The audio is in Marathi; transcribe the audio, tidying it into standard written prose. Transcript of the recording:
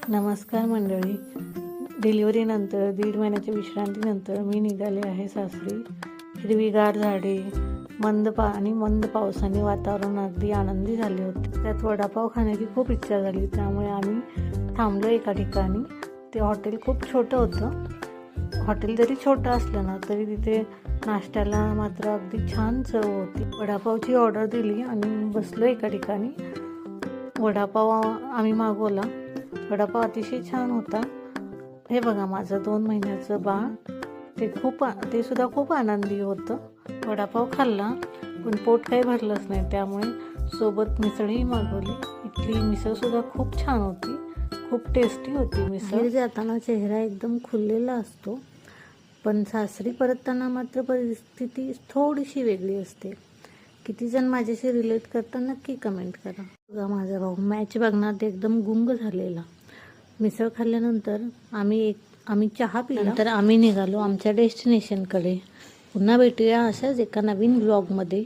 नमस्कार मंडळी. डिलिव्हरीनंतर 1.5 महिन्याच्या विश्रांतीनंतर मी निघाले आहे सासरी. हिरवीगार झाडे, मंद पावसाने वातावरण अगदी आनंदी झाले होते. त्यात वडापाव खाण्याची खूप इच्छा झाली, त्यामुळे आम्ही थांबलो एका ठिकाणी. ते हॉटेल खूप छोटं होतं. हॉटेल जरी छोटं असलं ना तरी तिथे नाश्त्याला मात्र अगदी छान चव होती. वडापावची ऑर्डर दिली आणि बसलो एका ठिकाणी. वडापाव आम्ही मागवला. वडापाव अतिशय छान होता. हे बघा, माझं 2 महिन्याचं बाळ, ते सुद्धा खूप आनंदी होतं. वडापाव खाल्ला पण पोट काही भरलंच नाही, त्यामुळे सोबत मिसळही मागवली. इथली मिसळसुद्धा खूप छान होती, खूप टेस्टी होती मिसळ. बाहेर जाताना चेहरा एकदम खुललेला असतो, पण सासरी परतताना मात्र परिस्थिती थोडीशी वेगळी असते. किती जण माझ्याशी रिलेट करता नक्की कमेंट करा. बघा, माझा भाऊ मॅच बघण्यात एकदम गुंग झालेला. मिसळ खाल्ल्यानंतर आम्ही चहा पिला. नंतर आम्ही निघालो आमच्या डेस्टिनेशनकडे. पुन्हा भेटूया अशाच एका नवीन ब्लॉगमध्ये.